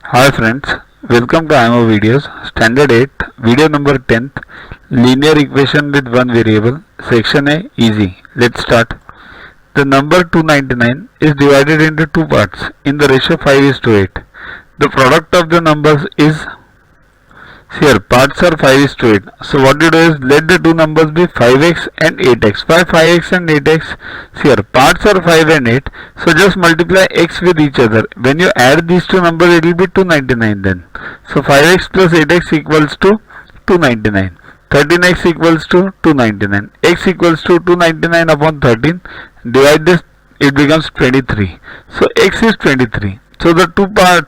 Hi friends, welcome to IMO videos, standard 8, video number 10th, linear equation with one variable, section A, easy. Let's start. The number 299 is divided into two parts in the ratio 5:8. The product of the numbers is here, parts are 5:8. So what you do is let the two numbers be 5x and 8x. Why 5x and 8x? Here, parts are 5 and 8. So just multiply x with each other. When you add these two numbers, it will be 299 then. So 5x plus 8x equals to 299. 13x equals to 299. X equals to 299 upon 13. Divide this, it becomes 23. So x is 23. So the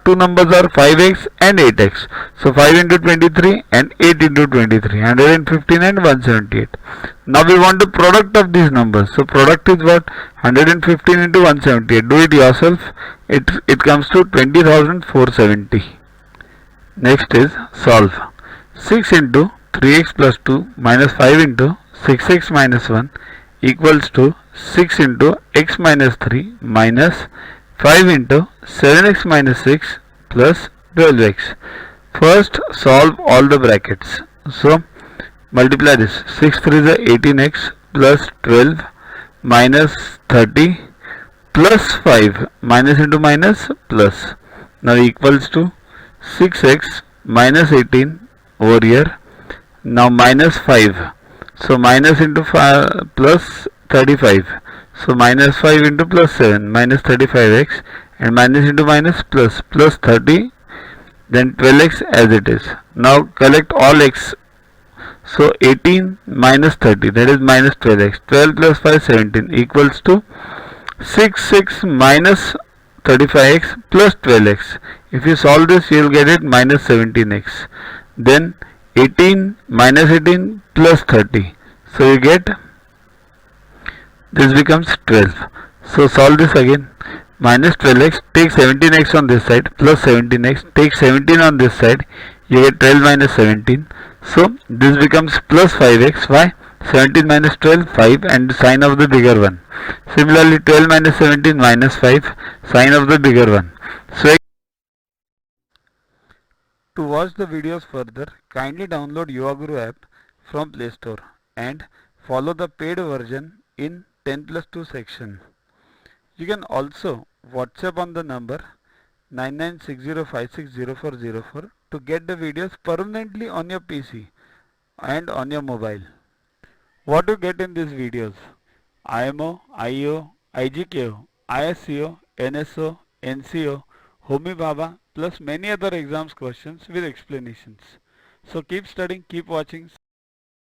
two numbers are 5x and 8x. So 5 into 23 and 8 into 23, 115 and 178. Now we want the product of these numbers. So product is what? 115 into 178. Do it yourself. It comes to 20,470. Next is solve. 6 into 3x plus 2 minus 5 into 6x minus 1 equals to 6 into x minus 3 minus 5 into 7x minus 6 plus 12x. First solve all the brackets. So multiply this. 6 3 is 18x plus 12 minus 30 plus 5, minus into minus plus. Now equals to 6x minus 18 over here. Now minus 5. So minus into 5 plus 35. So minus 5 into plus 7 minus 35x, and minus into minus plus 30, then 12x as it is. Now collect all x. So 18 minus 30, that is minus 12x. 12 plus 5, 17 equals to 6 minus 35x plus 12x. If you solve this, you will get it minus 17x. Then 18 minus 18 plus 30. So you get, this becomes 12. So solve this again. Minus 12x, take 17x on this side, plus 17x, take 17 on this side, you get 12 minus 17. So this becomes plus 5x. Why? 17 minus 12, 5, and sign of the bigger one. Similarly, 12 minus 17 minus 5, sign of the bigger one. So to watch the videos further, kindly download YuvaGuru app from Play Store and follow the paid version in 10+2 section. You can also WhatsApp on the number 9960560404 to get the videos permanently on your PC and on your mobile. What you get in these videos? IMO, IO, IGKO, ISCO, NSO, NCO, Homi Bhabha plus many other exams questions with explanations. So keep studying, keep watching.